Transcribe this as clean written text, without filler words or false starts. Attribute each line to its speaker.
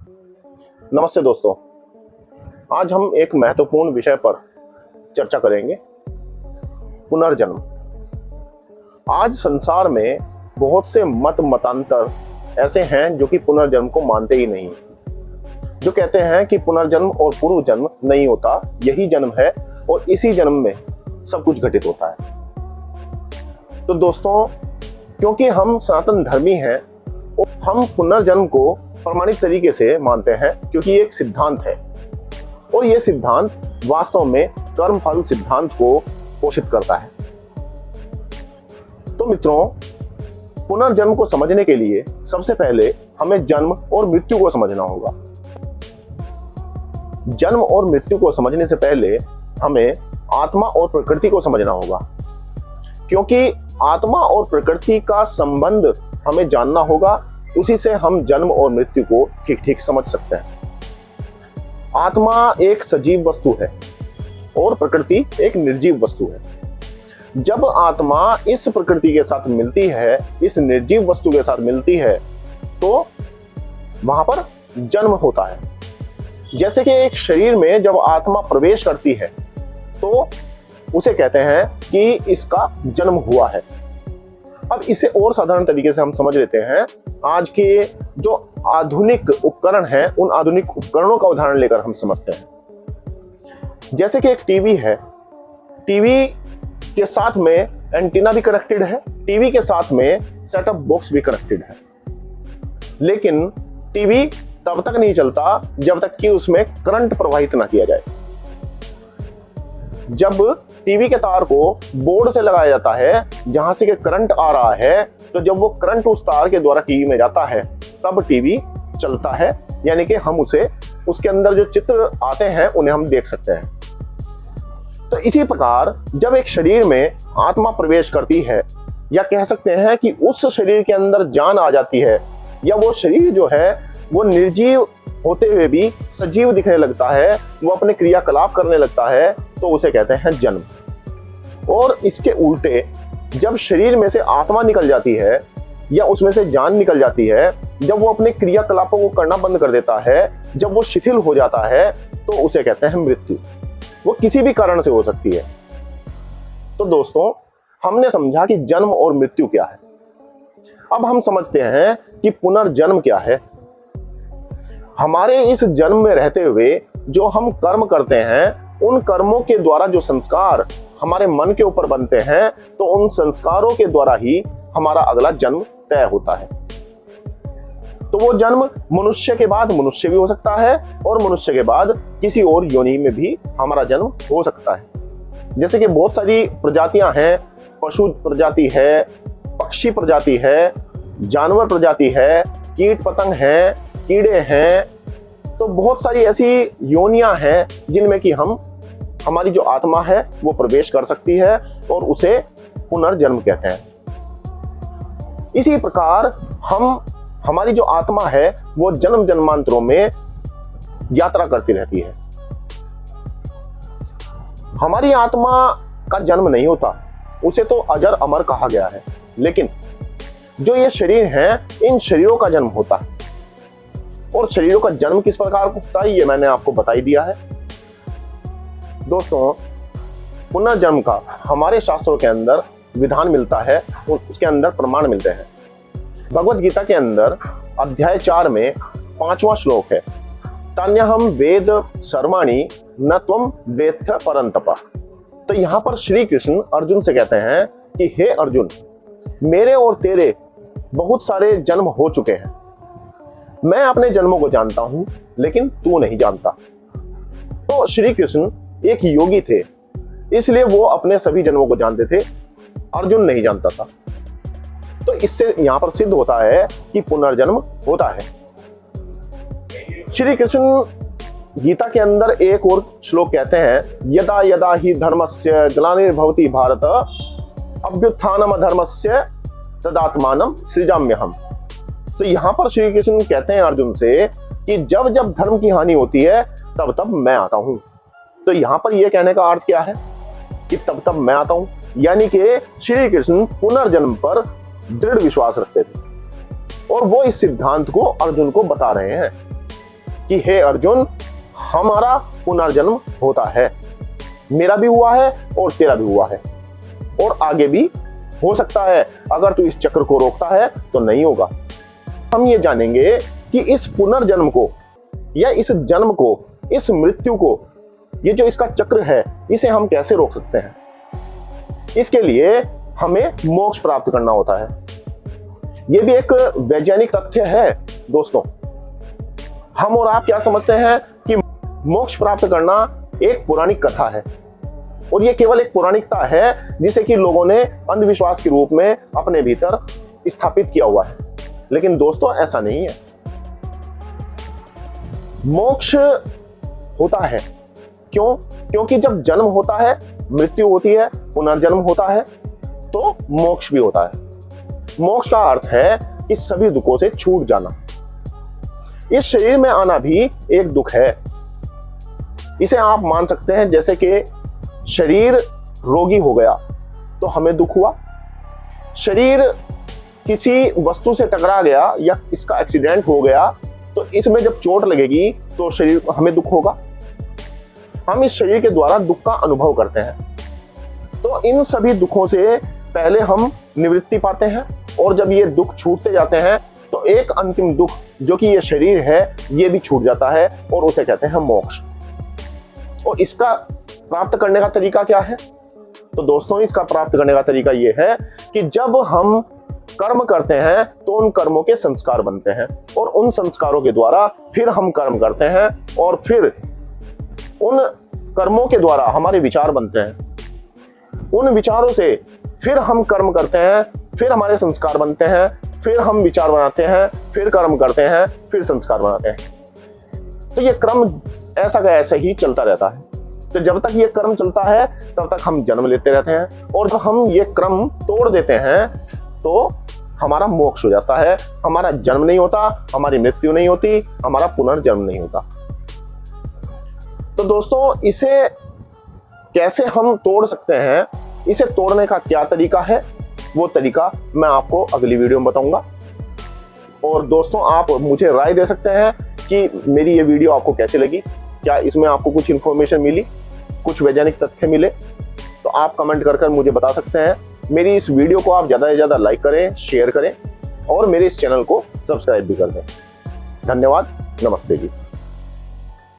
Speaker 1: नमस्ते दोस्तों, आज हम एक महत्वपूर्ण विषय पर चर्चा करेंगे, पुनर्जन्म। आज संसार में बहुत से मतांतर ऐसे हैं जो कि पुनर्जन्म को मानते ही नहीं, जो कहते हैं कि पुनर्जन्म और पूर्व जन्म नहीं होता, यही जन्म है और इसी जन्म में सब कुछ घटित होता है। तो दोस्तों, क्योंकि हम सनातन धर्मी हैं और हम पुनर्जन्म को प्रमाणिक तरीके से मानते हैं, क्योंकि ये एक सिद्धांत है और ये सिद्धांत वास्तव में कर्म फल सिद्धांत को पोषित करता है। तो मित्रों, पुनर्जन्म को समझने के लिए सबसे पहले हमें जन्म और मृत्यु को समझना होगा। जन्म और मृत्यु को समझने से पहले हमें आत्मा और प्रकृति को समझना होगा, क्योंकि आत्मा और प्रकृति का संबंध हमें जानना होगा। उसी से हम जन्म और मृत्यु को ठीक ठीक समझ सकते हैं। आत्मा एक सजीव वस्तु है और प्रकृति एक निर्जीव वस्तु है। जब आत्मा इस प्रकृति के साथ मिलती है, इस निर्जीव वस्तु के साथ मिलती है, तो वहां पर जन्म होता है। जैसे कि एक शरीर में जब आत्मा प्रवेश करती है तो उसे कहते हैं कि इसका जन्म हुआ है। अब इसे और साधारण तरीके से हम समझ लेते हैं। आज के जो आधुनिक उपकरण हैं, उन आधुनिक उपकरणों का उदाहरण लेकर हम समझते हैं। जैसे कि एक टीवी है, टीवी के साथ में एंटीना भी कनेक्टेड है, टीवी के साथ में सेटअप बॉक्स भी कनेक्टेड है, लेकिन टीवी तब तक नहीं चलता जब तक कि उसमें करंट प्रवाहित ना किया जाए। जब टीवी के तार को बोर्ड से लगाया जाता है जहां से कि करंट आ रहा है, तो जब वो करंट उस तार के द्वारा टीवी में जाता है तब टीवी चलता है, यानी कि हम उसके अंदर जो चित्र आते हैं उन्हें हम देख सकते हैं। तो इसी प्रकार जब एक शरीर में आत्मा प्रवेश करती है, या कह सकते हैं कि उस शरीर के अंदर जान आ जाती है, या वो शरीर जो है वो निर्जीव होते हुए भी सजीव दिखने लगता है, वो अपने क्रियाकलाप करने लगता है, तो उसे कहते हैं जन्म। और इसके उल्टे जब शरीर में से आत्मा निकल जाती है या उसमें से जान निकल जाती है, जब वो अपने क्रियाकलापों को करना बंद कर देता है, जब वो शिथिल हो जाता है, तो उसे कहते हैं मृत्यु। वो किसी भी कारण से हो सकती है। तो दोस्तों, हमने समझा कि जन्म और मृत्यु क्या है। अब हम समझते हैं कि पुनर्जन्म क्या है। हमारे इस जन्म में रहते हुए जो हम कर्म करते हैं, उन कर्मों के द्वारा जो संस्कार हमारे मन के ऊपर बनते हैं, तो उन संस्कारों के द्वारा ही हमारा अगला जन्म तय होता है। तो वो जन्म मनुष्य के बाद मनुष्य भी हो सकता है और मनुष्य के बाद किसी और योनि में भी हमारा जन्म हो सकता है। जैसे कि बहुत सारी प्रजातियां हैं, पशु प्रजाति है, पक्षी प्रजाति है, जानवर प्रजाति है, कीट पतंग है, कीड़े हैं। तो बहुत सारी ऐसी योनियां हैं जिनमें कि हमारी जो आत्मा है वो प्रवेश कर सकती है और उसे पुनर्जन्म कहते हैं। इसी प्रकार हमारी जो आत्मा है वो जन्म जन्मांतरों में यात्रा करती रहती है। हमारी आत्मा का जन्म नहीं होता, उसे तो अजर अमर कहा गया है, लेकिन जो ये शरीर हैं, इन शरीरों का जन्म होता है। और शरीरों का जन्म किस प्रकार होता है ये मैंने आपको बता ही दिया है। दोस्तों, पुनर्जन्म का हमारे शास्त्रों के अंदर विधान मिलता है, उसके अंदर प्रमाण मिलते हैं। भगवत गीता के अंदर अध्याय 4 में 5वां श्लोक है, तान्यहम वेद सर्वाणि न त्वम वेत्थ परंतप। तो यहाँ पर श्री कृष्ण अर्जुन से कहते हैं कि हे अर्जुन, मेरे और तेरे बहुत सारे जन्म हो चुके हैं, मैं अपने जन्मों को जानता हूं लेकिन तू नहीं जानता। तो श्री कृष्ण एक योगी थे, इसलिए वो अपने सभी जन्मों को जानते थे, अर्जुन नहीं जानता था। तो इससे यहां पर सिद्ध होता है कि पुनर्जन्म होता है। श्री कृष्ण गीता के अंदर एक और श्लोक कहते हैं, यदा यदा ही धर्मस्य ग्लानिर्भवति भारत अभ्युत्थानम अधर्मस्य तदात्मानं सृजाम्यहम्। तो यहां पर श्री कृष्ण कहते हैं अर्जुन से कि जब जब धर्म की हानि होती है तब तब मैं आता हूं। तो यहां पर यह कहने का अर्थ क्या है कि तब तब मैं आता हूं, यानी कि श्री कृष्ण पुनर्जन्म पर दृढ़ विश्वास रखते थे और वो इस सिद्धांत को अर्जुन को बता रहे हैं। कि हे अर्जुन, हमारा पुनर्जन्म होता है, मेरा भी हुआ है और तेरा भी हुआ है, और आगे भी हो सकता है। अगर तू इस चक्र को रोकता है तो नहीं होगा। हम ये जानेंगे कि इस पुनर्जन्म को या इस जन्म को, इस मृत्यु को, ये जो इसका चक्र है, इसे हम कैसे रोक सकते हैं। इसके लिए हमें मोक्ष प्राप्त करना होता है। यह भी एक वैज्ञानिक तथ्य है दोस्तों। हम और आप क्या समझते हैं कि मोक्ष प्राप्त करना एक पौराणिक कथा है, और यह केवल एक पौराणिकता है जिसे कि लोगों ने अंधविश्वास के रूप में अपने भीतर स्थापित किया हुआ है। लेकिन दोस्तों ऐसा नहीं है। मोक्ष होता है। क्यों? क्योंकि जब जन्म होता है, मृत्यु होती है, पुनर्जन्म होता है, तो मोक्ष भी होता है। मोक्ष का अर्थ है कि सभी दुखों से छूट जाना। इस शरीर में आना भी एक दुख है। इसे आप मान सकते हैं जैसे कि शरीर रोगी हो गया तो हमें दुख हुआ, शरीर किसी वस्तु से टकरा गया या इसका एक्सीडेंट हो गया तो इसमें जब चोट लगेगी तो शरीर हमें दुख होगा। हम इस शरीर के द्वारा दुख का अनुभव करते हैं। तो इन सभी दुखों से पहले हम निवृत्ति पाते हैं, और जब ये दुख छूटते जाते हैं तो एक अंतिम दुख जो कि ये शरीर है, ये भी छूट जाता है, और उसे कहते हैं मोक्ष। और इसका प्राप्त करने का तरीका क्या है? तो दोस्तों, इसका प्राप्त करने का तरीका ये है कि जब हम कर्म करते हैं तो उन कर्मों के संस्कार बनते हैं, और उन संस्कारों के द्वारा फिर हम कर्म करते हैं, और फिर उन कर्मों के द्वारा हमारे विचार बनते हैं। उन विचारों से फिर हम कर्म करते हैं, फिर हमारे संस्कार बनते हैं, फिर हम विचार बनाते हैं, फिर कर्म करते हैं, फिर संस्कार बनाते हैं। तो ये क्रम ऐसा का ऐसा ही चलता रहता है। तो जब तक ये क्रम चलता है तब तक हम जन्म लेते रहते हैं, और जब हम ये क्रम तोड़ देते हैं तो हमारा मोक्ष हो जाता है। हमारा जन्म नहीं होता, हमारी मृत्यु नहीं होती, हमारा पुनर्जन्म नहीं होता। तो दोस्तों, इसे कैसे हम तोड़ सकते हैं, इसे तोड़ने का क्या तरीका है, वो तरीका मैं आपको अगली वीडियो में बताऊंगा। और दोस्तों, आप मुझे राय दे सकते हैं कि मेरी ये वीडियो आपको कैसी लगी। क्या इसमें आपको कुछ इन्फॉर्मेशन मिली, कुछ वैज्ञानिक तथ्य मिले? तो आप कमेंट कर मुझे बता सकते हैं। मेरी इस वीडियो को आप ज़्यादा से ज़्यादा लाइक करें, शेयर करें, और मेरे इस चैनल को सब्सक्राइब भी कर दें। धन्यवाद। नमस्ते जी।